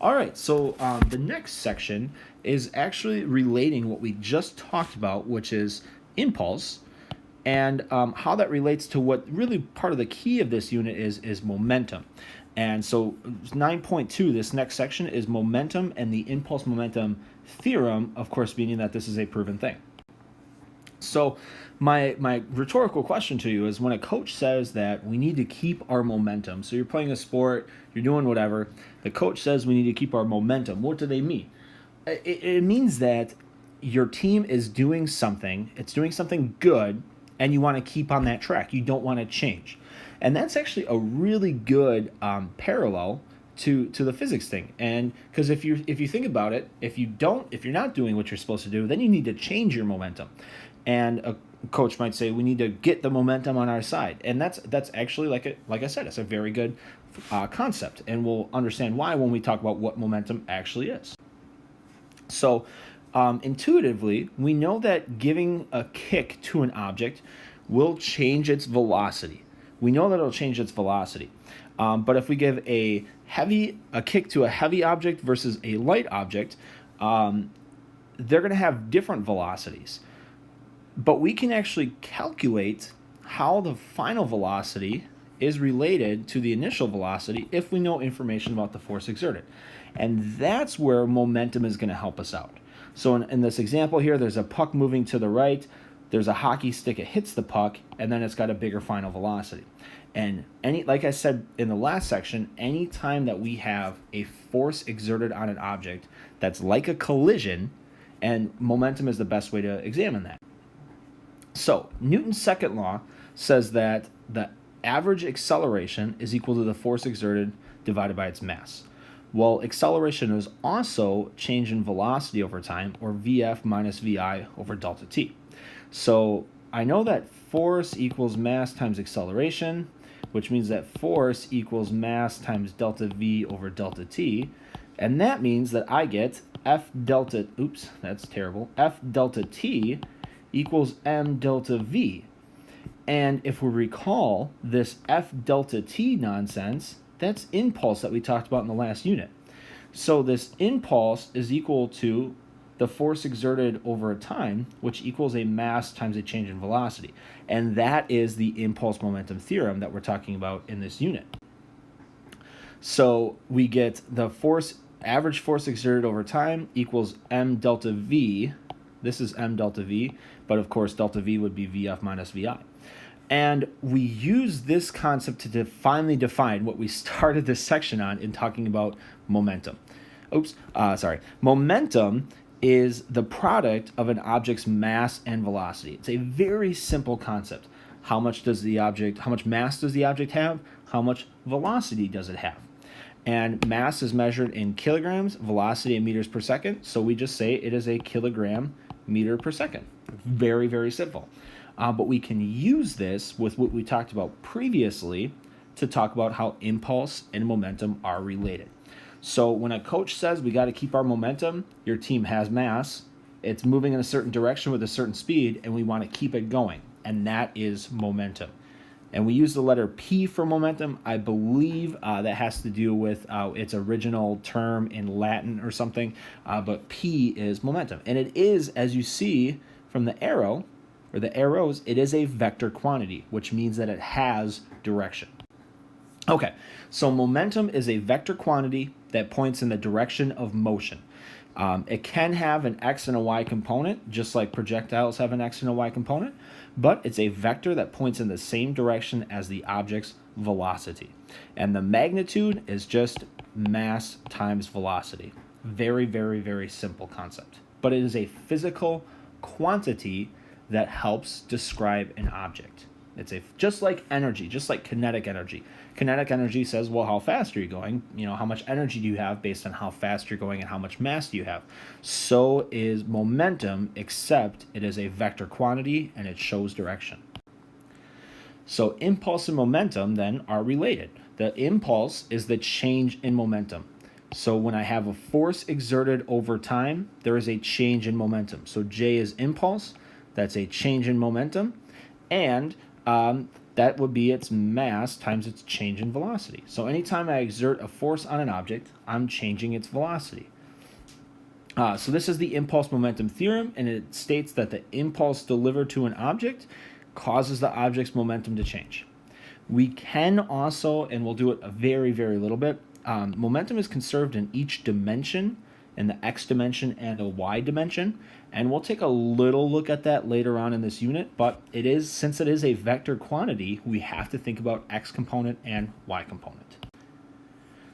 All right, so the next section is actually relating what we just talked about, which is impulse, and how that relates to what really part of the key of this unit is momentum. And so 9.2, this next section is momentum and the impulse momentum theorem, of course, meaning that this is a proven thing. So my rhetorical question to you is, when a coach says that we need to keep our momentum, so you're playing a sport, you're doing whatever, the coach says we need to keep our momentum, what do they mean? It means that your team is doing something, it's doing something good, and you want to keep on that track. You don't want to change. And that's actually a really good parallel to the physics thing. And because if you think about it, if you're not doing what you're supposed to do, then you need to change your momentum. And a coach might say we need to get the momentum on our side, and that's actually like I said, it's a very good concept, and we'll understand why when we talk about what momentum actually is. So intuitively, we know that giving a kick to an object will change its velocity. We know that it'll change its velocity. But if we give a kick to a heavy object versus a light object, they're going to have different velocities. But we can actually calculate how the final velocity is related to the initial velocity if we know information about the force exerted. And that's where momentum is going to help us out. So in this example here, there's a puck moving to the right, there's a hockey stick, it hits the puck, and then it's got a bigger final velocity. And like I said in the last section, any time that we have a force exerted on an object that's like a collision, and momentum is the best way to examine that. So Newton's second law says that the average acceleration is equal to the force exerted divided by its mass. Well, acceleration is also change in velocity over time, or Vf minus Vi over delta t. So I know that force equals mass times acceleration, which means that force equals mass times delta V over delta t, and that means that I get F delta t equals m delta v. And if we recall this F delta t nonsense, that's impulse that we talked about in the last unit. So this impulse is equal to the force exerted over a time, which equals a mass times a change in velocity. And that is the impulse momentum theorem that we're talking about in this unit. So we get the average force exerted over time equals m delta v. This is m delta v, but of course delta v would be Vf minus Vi. And we use this concept to finally define what we started this section on in talking about momentum. Momentum is the product of an object's mass and velocity. It's a very simple concept. How much mass does the object have? How much velocity does it have? And mass is measured in kilograms, velocity in meters per second. So we just say it is a kilogram meter per second. Very, very simple. But we can use this with what we talked about previously to talk about how impulse and momentum are related. So when a coach says we got to keep our momentum, your team has mass, it's moving in a certain direction with a certain speed, and we want to keep it going. And that is momentum. And we use the letter P for momentum. I believe that has to do with its original term in Latin or something. But P is momentum. And it is, as you see from the arrow, or the arrows, it is a vector quantity, which means that it has direction. Okay, so momentum is a vector quantity that points in the direction of motion. It can have an x and a y component, just like projectiles have an x and a y component, but it's a vector that points in the same direction as the object's velocity. And the magnitude is just mass times velocity. Very, very, very simple concept. But it is a physical quantity that helps describe an object. It's just like energy, just like kinetic energy. Kinetic energy says, well, how fast are you going? How much energy do you have based on how fast you're going and how much mass do you have? So is momentum, except it is a vector quantity and it shows direction. So impulse and momentum then are related. The impulse is the change in momentum. So when I have a force exerted over time, there is a change in momentum. So J is impulse, that's a change in momentum, and that would be its mass times its change in velocity. So anytime I exert a force on an object, I'm changing its velocity. So this is the impulse momentum theorem, and it states that the impulse delivered to an object causes the object's momentum to change. We can also, and we'll do it a very, very little bit, momentum is conserved in each dimension, in the x dimension and the y dimension, and we'll take a little look at that later on in this unit, but it is, since it is a vector quantity, we have to think about x component and y component.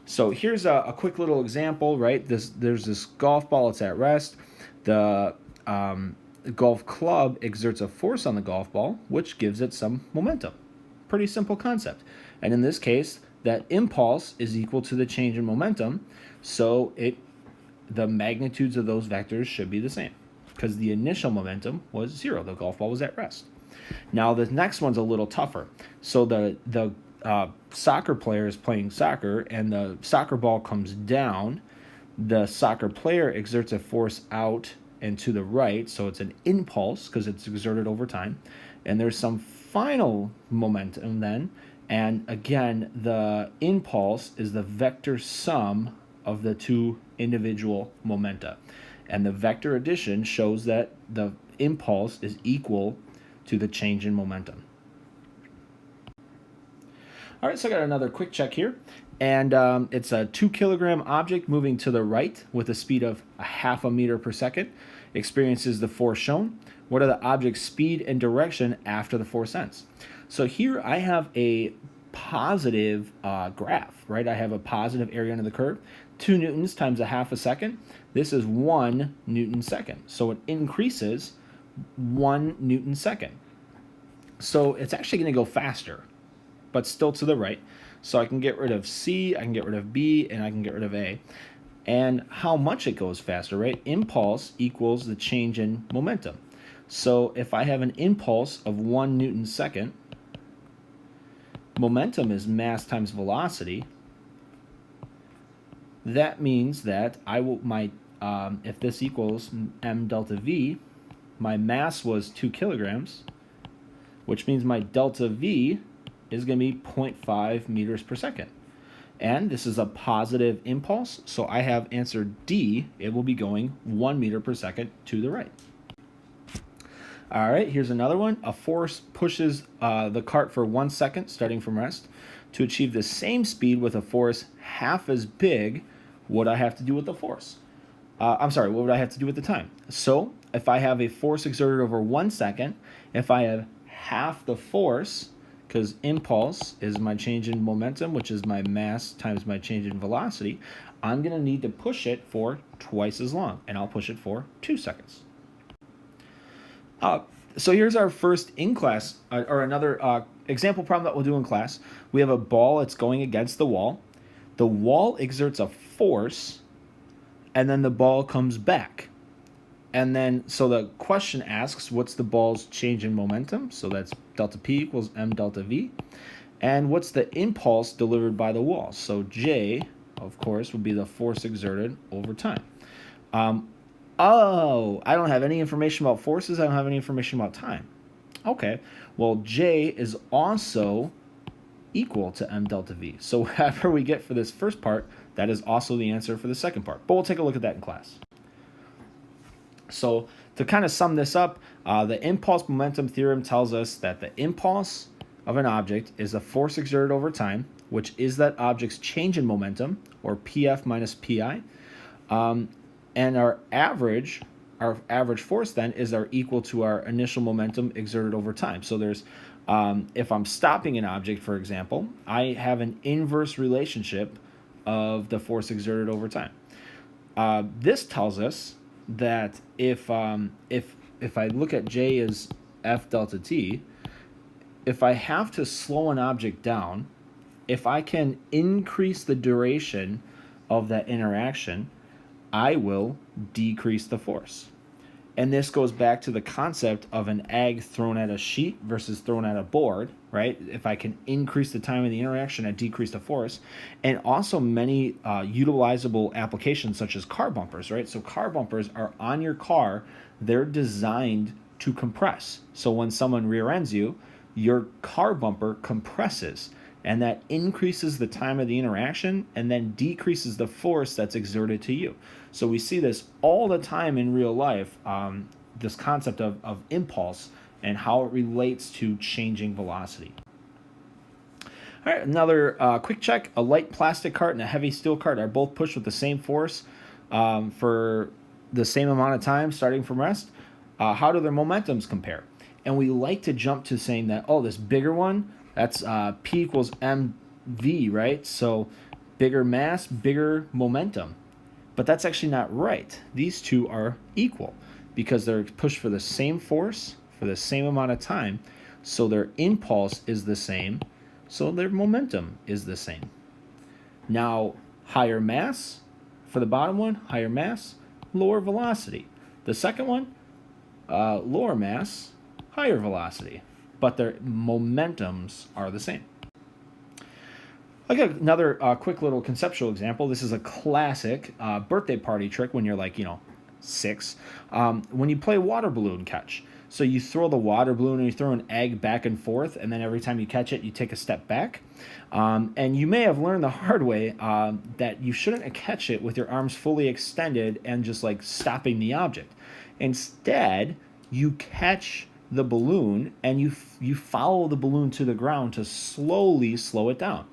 So here's a quick little example, right? There's this golf ball, it's at rest. The golf club exerts a force on the golf ball, which gives it some momentum. Pretty simple concept. And in this case, that impulse is equal to the change in momentum, so the magnitudes of those vectors should be the same, because the initial momentum was 0. The golf ball was at rest. Now the next one's a little tougher. So the soccer player is playing soccer, and the soccer ball comes down. The soccer player exerts a force out and to the right, so it's an impulse because it's exerted over time. And there's some final momentum then, and again, the impulse is the vector sum of the two individual momenta. And the vector addition shows that the impulse is equal to the change in momentum. All right, so I got another quick check here, and it's a 2 kilogram object moving to the right with a speed of 0.5 meter per second, experiences the force shown. What are the object's speed and direction after the force ends? So here I have a positive graph, right? I have a positive area under the curve. 2 newtons times 0.5 second. This is 1 Newton second. So it increases 1 Newton second. So it's actually going to go faster, but still to the right. So I can get rid of C, I can get rid of B, and I can get rid of A. And how much it goes faster, right? Impulse equals the change in momentum. So if I have an impulse of 1 Newton second, momentum is mass times velocity. That means that if this equals m delta v, my mass was 2 kilograms, which means my delta v is going to be 0.5 meters per second. And this is a positive impulse, so I have answer D. It will be going 1 meter per second to the right. All right, here's another one. A force pushes the cart for 1 second, starting from rest. To achieve the same speed with a force half as big, what do I have to do with the force? What would I have to do with the time? So if I have a force exerted over 1 second, if I have half the force, because impulse is my change in momentum, which is my mass times my change in velocity, I'm going to need to push it for twice as long, and I'll push it for 2 seconds. So here's our first in-class, or another example problem that we'll do in class. We have a ball that's going against the wall. The wall exerts a force, and then the ball comes back. And then, so the question asks, what's the ball's change in momentum? So that's delta P equals m delta V. And what's the impulse delivered by the wall? So J, of course, would be the force exerted over time. I don't have any information about forces. I don't have any information about time. Okay, well, J is also equal to m delta V. So whatever we get for this first part, that is also the answer for the second part. But we'll take a look at that in class. So to kind of sum this up, the impulse momentum theorem tells us that the impulse of an object is the force exerted over time, which is that object's change in momentum, or PF minus PI. And our average force then is equal to our initial momentum exerted over time. So there's, if I'm stopping an object, for example, I have an inverse relationship of the force exerted over time. This tells us that if I look at J as F delta T, if I have to slow an object down, if I can increase the duration of that interaction, I will decrease the force. And this goes back to the concept of an egg thrown at a sheet versus thrown at a board, right? If I can increase the time of the interaction, I decrease the force. And also many utilizable applications such as car bumpers, right? So car bumpers are on your car. They're designed to compress. So when someone rear ends you, your car bumper compresses, and that increases the time of the interaction and then decreases the force that's exerted to you. So we see this all the time in real life, this concept of impulse and how it relates to changing velocity. All right, another quick check. A light plastic cart and a heavy steel cart are both pushed with the same force for the same amount of time starting from rest. How do their momentums compare? And we like to jump to saying that, oh, this bigger one, that's P equals mv, right? So bigger mass, bigger momentum. But that's actually not right. These two are equal because they're pushed for the same force for the same amount of time. So their impulse is the same. So their momentum is the same. Now, higher mass for the bottom one, higher mass, lower velocity. The second one, lower mass, higher velocity, but their momentums are the same. I got another quick little conceptual example. This is a classic birthday party trick when you're like, 6. When you play water balloon catch. So you throw the water balloon and you throw an egg back and forth, and then every time you catch it, you take a step back. And you may have learned the hard way that you shouldn't catch it with your arms fully extended and just like stopping the object. Instead, you catch the balloon and you follow the balloon to the ground to slowly slow it down.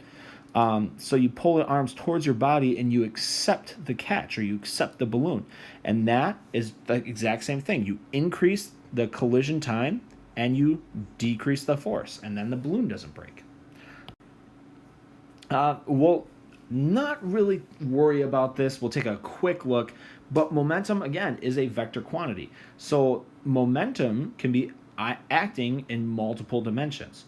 So you pull the arms towards your body and you accept the catch, or you accept the balloon. And that is the exact same thing. You increase the collision time and you decrease the force, and then the balloon doesn't break. We'll not really worry about this. We'll take a quick look. But momentum, again, is a vector quantity. So momentum can be acting in multiple dimensions.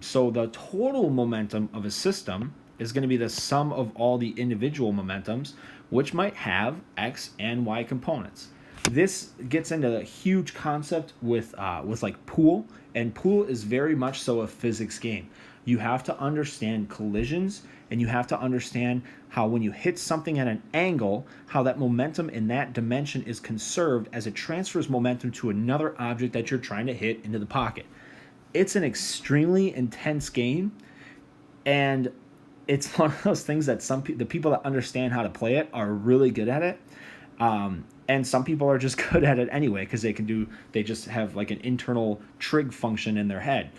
So the total momentum of a system is going to be the sum of all the individual momentums, which might have x and y components. This gets into a huge concept with like pool, and pool is very much so a physics game. You have to understand collisions, and you have to understand how when you hit something at an angle, how that momentum in that dimension is conserved as it transfers momentum to another object that you're trying to hit into the pocket. It's an extremely intense game, and it's one of those things that the people that understand how to play it are really good at it. And some people are just good at it anyway because they just have like an internal trig function in their head.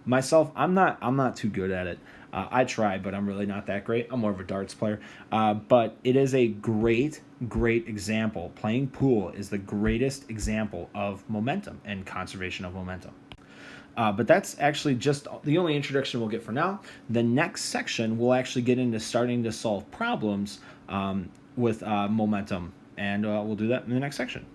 Myself, I'm not too good at it. I try, but I'm really not that great. I'm more of a darts player. But it is a great example. Playing pool is the greatest example of momentum and conservation of momentum. But that's actually just the only introduction we'll get for now. The next section, we'll actually get into starting to solve problems with momentum, and we'll do that in the next section.